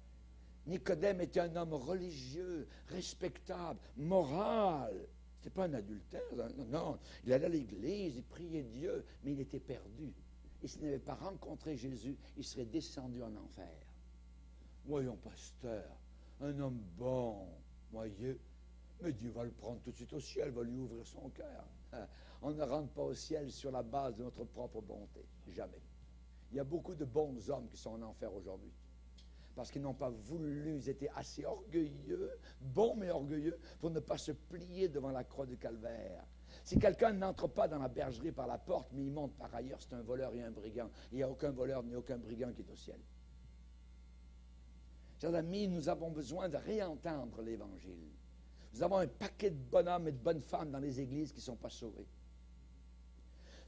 Nicodème était un homme religieux, respectable, moral. Ce n'était pas un adultère. Non, il allait à l'église, il priait Dieu, mais il était perdu. Et s'il n'avait pas rencontré Jésus, il serait descendu en enfer. Voyons, pasteur, un homme bon, voyez, mais Dieu va le prendre tout de suite au ciel, va lui ouvrir son cœur. On ne rentre pas au ciel sur la base de notre propre bonté, jamais. Il y a beaucoup de bons hommes qui sont en enfer aujourd'hui, parce qu'ils n'ont pas voulu, ils étaient assez orgueilleux, bons mais orgueilleux, pour ne pas se plier devant la croix du calvaire. Si quelqu'un n'entre pas dans la bergerie par la porte, mais il monte par ailleurs, c'est un voleur et un brigand. Il n'y a aucun voleur ni aucun brigand qui est au ciel. Chers amis, nous avons besoin de réentendre l'Évangile. Nous avons un paquet de bonhommes et de bonnes femmes dans les églises qui ne sont pas sauvés.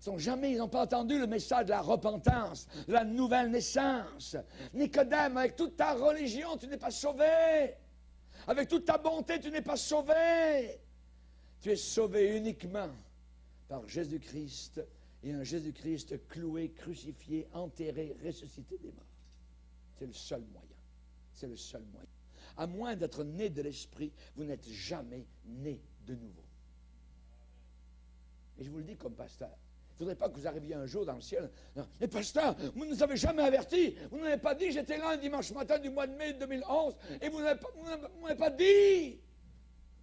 Ils n'ont pas entendu le message de la repentance, de la nouvelle naissance. Nicodème, avec toute ta religion, tu n'es pas sauvé. Avec toute ta bonté, tu n'es pas sauvé. Tu es sauvé uniquement par Jésus-Christ et un Jésus-Christ cloué, crucifié, enterré, ressuscité des morts. C'est le seul moyen. C'est le seul moyen. À moins d'être né de l'Esprit, vous n'êtes jamais né de nouveau. Et je vous le dis comme pasteur. Il ne faudrait pas que vous arriviez un jour dans le ciel. Mais pasteur, vous ne nous avez jamais avertis. Vous n'avez pas dit, j'étais là un dimanche matin du mois de mai 2011, et vous n'avez pas dit.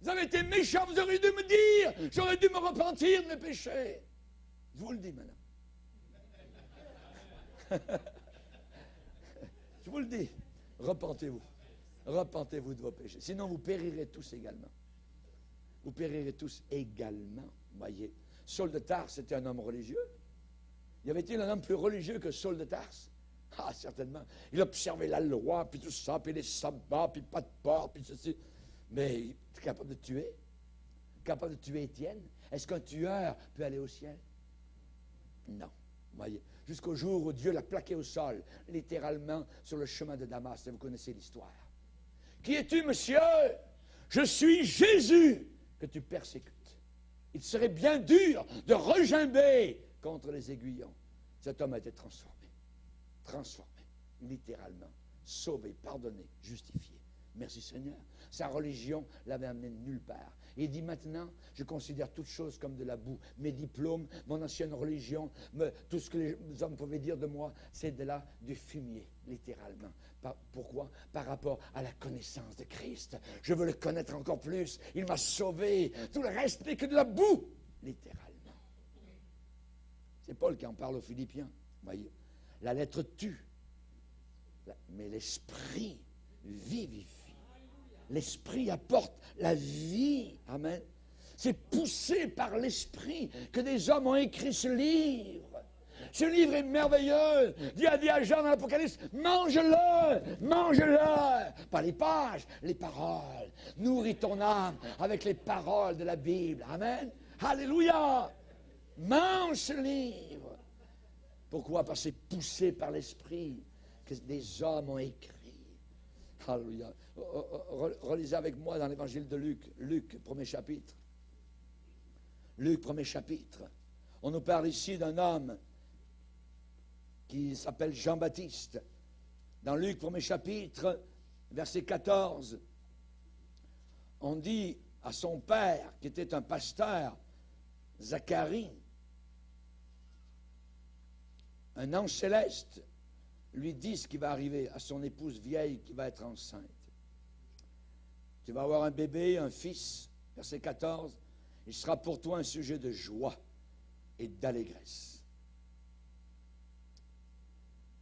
Vous avez été méchant, vous auriez dû me dire. J'aurais dû me repentir de mes péchés. Je vous le dis maintenant. Je vous le dis. Repentez-vous. Repentez-vous de vos péchés. Sinon, vous périrez tous également. Vous périrez tous également. Voyez. Saul de Tarse était un homme religieux. Y avait-il un homme plus religieux que Saul de Tarse? Ah, certainement. Il observait la loi, puis tout ça, puis les sabbats, puis pas de porc, puis ceci. Mais il est capable de tuer. Capable de tuer Étienne. Est-ce qu'un tueur peut aller au ciel? Non. Voyez. Jusqu'au jour où Dieu l'a plaqué au sol, littéralement sur le chemin de Damas. Et vous connaissez l'histoire. Qui es-tu, monsieur? Je suis Jésus que tu persécutes. Il serait bien dur de regimber contre les aiguillons. Cet homme a été transformé. Transformé, littéralement. Sauvé, pardonné, justifié. Merci Seigneur. Sa religion l'avait amené nulle part. Et il dit maintenant, je considère toutes choses comme de la boue. Mes diplômes, mon ancienne religion, tout ce que les hommes pouvaient dire de moi, c'est du fumier, littéralement. Pourquoi? Par rapport à la connaissance de Christ. Je veux le connaître encore plus. Il m'a sauvé. Tout le reste n'est que de la boue, littéralement. C'est Paul qui en parle aux Philippiens. Voyez, la lettre tue, mais l'esprit vivifie. L'Esprit apporte la vie. Amen. C'est poussé par l'Esprit que des hommes ont écrit ce livre. Ce livre est merveilleux. Dieu a dit à Jean dans l'Apocalypse, mange-le, mange-le. Pas les pages, les paroles. Nourris ton âme avec les paroles de la Bible. Amen. Alléluia. Mange ce livre. Pourquoi? Parce que c'est poussé par l'Esprit que des hommes ont écrit. Alléluia. Relisez avec moi dans l'évangile de Luc. Luc, premier chapitre. Luc, premier chapitre. On nous parle ici d'un homme qui s'appelle Jean-Baptiste. Dans Luc, premier chapitre, verset 14, on dit à son père, qui était un pasteur, Zacharie, un ange céleste lui dit ce qui va arriver à son épouse vieille qui va être enceinte. Tu vas avoir un bébé, un fils, verset 14, il sera pour toi un sujet de joie et d'allégresse.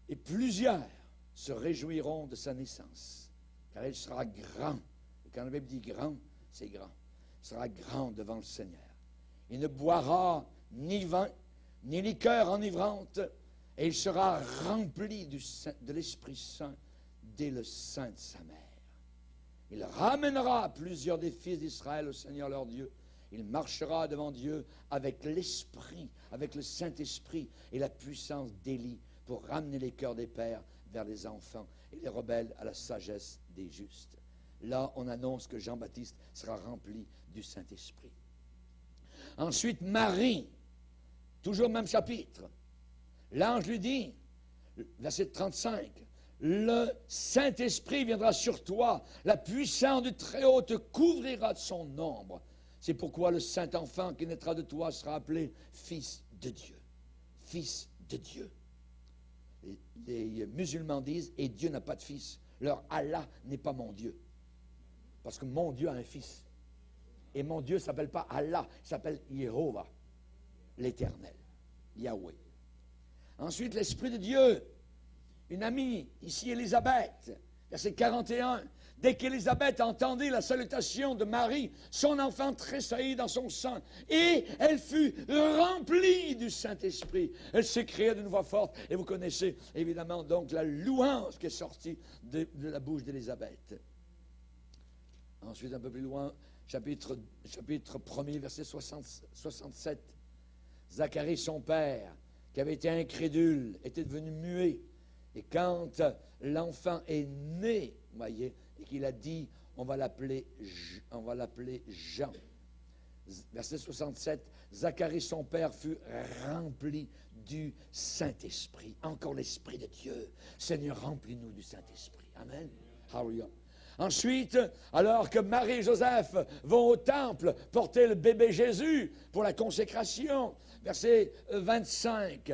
Et plusieurs se réjouiront de sa naissance, car il sera grand. Et quand la Bible dit grand, c'est grand. Il sera grand devant le Seigneur. Il ne boira ni vin, ni liqueur enivrante, Et il sera rempli de l'Esprit Saint dès le sein de sa mère. Il ramènera plusieurs des fils d'Israël au Seigneur leur Dieu. Il marchera devant Dieu avec l'Esprit, avec le Saint-Esprit et la puissance d'Élie pour ramener les cœurs des pères vers les enfants et les rebelles à la sagesse des justes. Là, on annonce que Jean-Baptiste sera rempli du Saint-Esprit. Ensuite, Marie, toujours le même chapitre. L'ange lui dit, verset 35, « Le Saint-Esprit viendra sur toi, la puissance du Très-Haut te couvrira de son ombre. C'est pourquoi le Saint-Enfant qui naîtra de toi sera appelé Fils de Dieu. » Fils de Dieu. Les musulmans disent, « Et Dieu n'a pas de fils. » Leur Allah n'est pas mon Dieu. Parce que mon Dieu a un fils. Et mon Dieu ne s'appelle pas Allah, il s'appelle Jéhovah, l'Éternel, Yahweh. Ensuite, l'Esprit de Dieu, une amie, ici Élisabeth, verset 41. Dès qu'Élisabeth entendit la salutation de Marie, son enfant tressaillit dans son sein, et elle fut remplie du Saint-Esprit. Elle s'écria d'une voix forte, et vous connaissez évidemment donc la louange qui est sortie de la bouche d'Élisabeth. Ensuite, un peu plus loin, chapitre 1er, verset 67. Zacharie, son père, qui avait été incrédule, était devenu muet. Et quand l'enfant est né, vous voyez, et qu'il a dit, on va l'appeler Jean. Verset 67, Zacharie, son père, fut rempli du Saint-Esprit. Encore l'Esprit de Dieu. Seigneur, remplis-nous du Saint-Esprit. Amen. Hallelujah. Ensuite, alors que Marie et Joseph vont au temple porter le bébé Jésus pour la consécration, verset 25,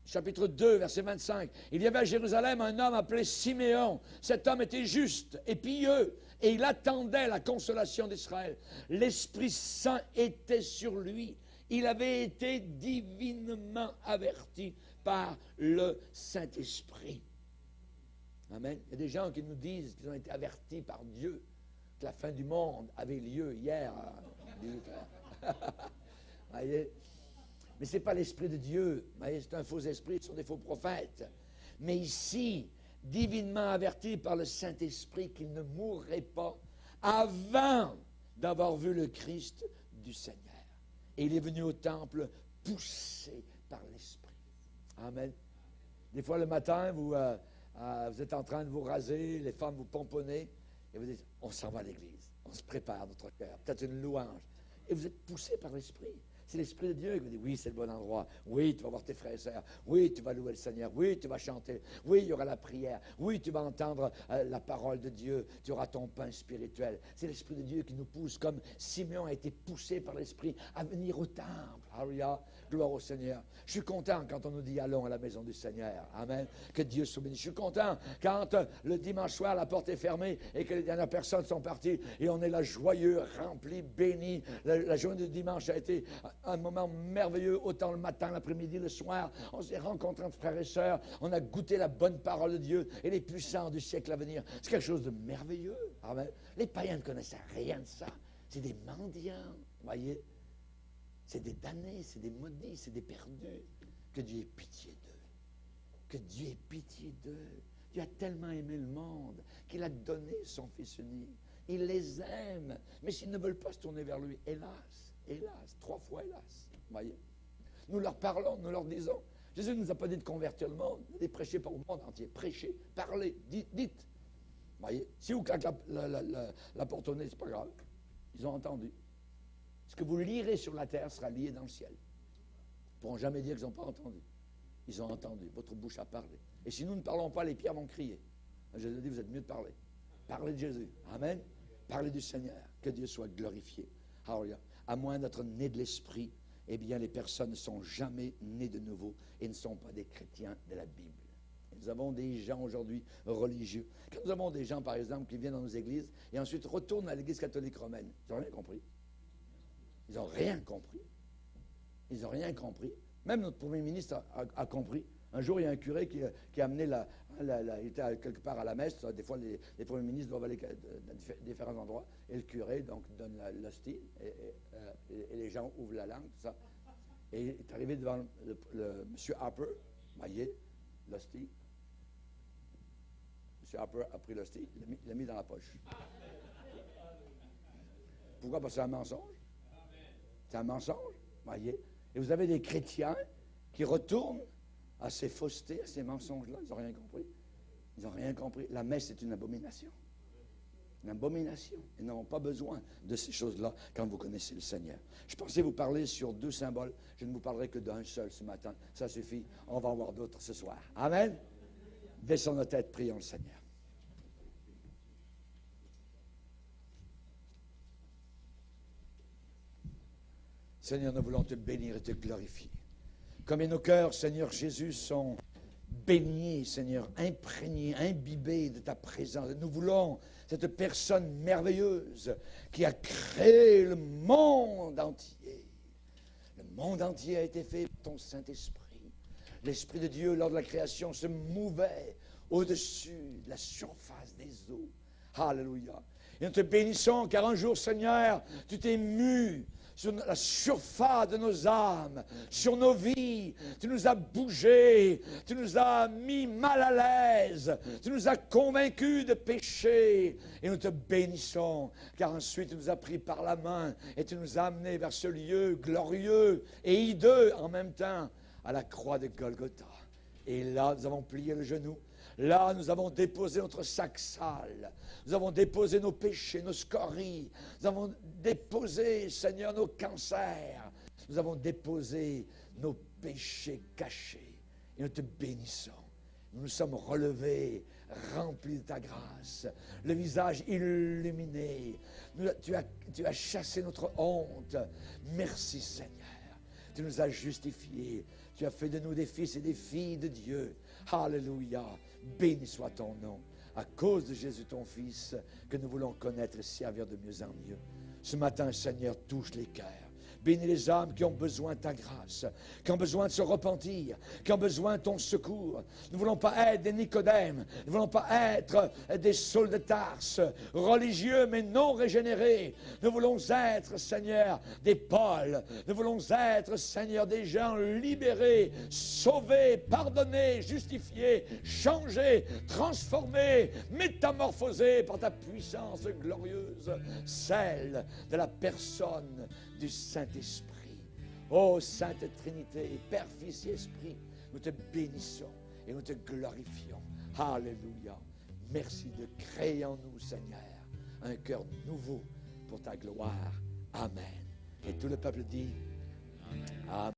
chapitre 2, verset 25, il y avait à Jérusalem un homme appelé Siméon. Cet homme était juste et pieux, et il attendait la consolation d'Israël. L'Esprit Saint était sur lui. Il avait été divinement averti par le Saint-Esprit. Amen. Il y a des gens qui nous disent qu'ils ont été avertis par Dieu que la fin du monde avait lieu hier. Voyez? Mais ce n'est pas l'Esprit de Dieu. Voyez? C'est un faux esprit, ce sont des faux prophètes. Mais ici, divinement avertis par le Saint-Esprit qu'ils ne mourraient pas avant d'avoir vu le Christ du Seigneur. Et il est venu au temple poussé par l'Esprit. Amen. Des fois, le matin, vous êtes en train de vous raser, les femmes vous pomponnez, et vous dites, on s'en va à l'église, on se prépare notre cœur, peut-être une louange. Et vous êtes poussé par l'Esprit. C'est l'Esprit de Dieu qui vous dit, oui, c'est le bon endroit. Oui, tu vas voir tes frères et sœurs. Oui, tu vas louer le Seigneur. Oui, tu vas chanter. Oui, il y aura la prière. Oui, tu vas entendre la parole de Dieu. Tu auras ton pain spirituel. C'est l'Esprit de Dieu qui nous pousse, comme Simeon a été poussé par l'Esprit à venir au temple. Alléluia. Gloire au Seigneur. Je suis content quand on nous dit allons à la maison du Seigneur. Amen. Que Dieu soit béni. Je suis content quand le dimanche soir la porte est fermée et que les dernières personnes sont parties et on est là joyeux, rempli, béni. La journée du dimanche a été un moment merveilleux, autant le matin, l'après-midi, le soir. On s'est rencontrés entre frères et sœurs. On a goûté la bonne parole de Dieu et les puissants du siècle à venir. C'est quelque chose de merveilleux. Amen. Les païens ne connaissaient rien de ça. C'est des mendiants. Voyez? C'est des damnés, c'est des maudits, c'est des perdus. Que Dieu ait pitié d'eux. Que Dieu ait pitié d'eux. Dieu a tellement aimé le monde qu'il a donné son Fils unique. Il les aime. Mais s'ils ne veulent pas se tourner vers lui, hélas, hélas, 3 fois hélas. Voyez? Nous leur parlons, nous leur disons. Jésus ne nous a pas dit de convertir le monde, de prêcher pour le monde entier. Prêchez, parlez, dites. Voyez? Si vous claquez la porte au nez, c'est pas grave. Ils ont entendu. Ce que vous lirez sur la terre sera lié dans le ciel. Ils ne pourront jamais dire qu'ils n'ont pas entendu. Ils ont entendu. Votre bouche a parlé. Et si nous ne parlons pas, les pierres vont crier. Jésus dit, vous êtes mieux de parler. Parlez de Jésus. Amen. Parlez du Seigneur. Que Dieu soit glorifié. Alléluia. À moins d'être né de l'Esprit, eh bien, les personnes ne sont jamais nées de nouveau et ne sont pas des chrétiens de la Bible. Et nous avons des gens aujourd'hui religieux. Quand nous avons des gens, par exemple, qui viennent dans nos églises et ensuite retournent à l'Église catholique romaine, ils n'ont rien compris. Ils n'ont rien compris. Ils n'ont rien compris. Même notre premier ministre a compris. Un jour, il y a un curé qui a amené il était quelque part à la messe. Des fois, les premiers ministres doivent aller dans différents endroits. Et le curé, donc, donne l'hostie. Et les gens ouvrent la langue, tout ça. Et il est arrivé devant M. Harper. Voyez, l'hostie. M. Harper a pris l'hostie, il l'a mis dans la poche. Pourquoi? Parce que c'est un mensonge. C'est un mensonge, voyez. Et vous avez des chrétiens qui retournent à ces faussetés, à ces mensonges-là. Ils n'ont rien compris. Ils n'ont rien compris. La messe est une abomination. Une abomination. Ils n'ont pas besoin de ces choses-là quand vous connaissez le Seigneur. Je pensais vous parler sur 2 symboles. Je ne vous parlerai que d'un seul ce matin. Ça suffit. On va en voir d'autres ce soir. Amen. Baissons nos têtes, prions le Seigneur. Seigneur, nous voulons te bénir et te glorifier. Comme nos cœurs, Seigneur Jésus, sont baignés, Seigneur, imprégnés, imbibés de ta présence. Nous voulons cette personne merveilleuse qui a créé le monde entier. Le monde entier a été fait par ton Saint-Esprit. L'Esprit de Dieu, lors de la création, se mouvait au-dessus de la surface des eaux. Alléluia. Et nous te bénissons, car un jour, Seigneur, tu t'es mu sur la surface de nos âmes, sur nos vies. Tu nous as bougés, tu nous as mis mal à l'aise, tu nous as convaincus de péché. Et nous te bénissons, car ensuite tu nous as pris par la main et tu nous as amenés vers ce lieu glorieux et hideux en même temps, à la croix de Golgotha. Et là, nous avons plié le genou. Là, nous avons déposé notre sac sale. Nous avons déposé nos péchés, nos scories. Nous avons déposé, Seigneur, nos cancers. Nous avons déposé nos péchés cachés. Et nous te bénissons. Nous nous sommes relevés, remplis de ta grâce, le visage illuminé. Tu as chassé notre honte. Merci, Seigneur. Tu nous as justifiés. Tu as fait de nous des fils et des filles de Dieu. Alléluia. Béni soit ton nom. À cause de Jésus, ton Fils, que nous voulons connaître et servir de mieux en mieux. Ce matin, Seigneur, touche les cœurs. Bénis les âmes qui ont besoin de ta grâce, qui ont besoin de se repentir, qui ont besoin de ton secours. Nous ne voulons pas être des Nicodèmes, nous ne voulons pas être des Sauls de Tarse, religieux mais non régénérés. Nous voulons être, Seigneur, des Paul. Nous voulons être, Seigneur, des gens libérés, sauvés, pardonnés, justifiés, changés, transformés, métamorphosés par ta puissance glorieuse, celle de la personne du Saint-Esprit. Ô Sainte Trinité, Père, Fils et Esprit, nous te bénissons et nous te glorifions. Alléluia. Merci de créer en nous, Seigneur, un cœur nouveau pour ta gloire. Amen. Et tout le peuple dit Amen.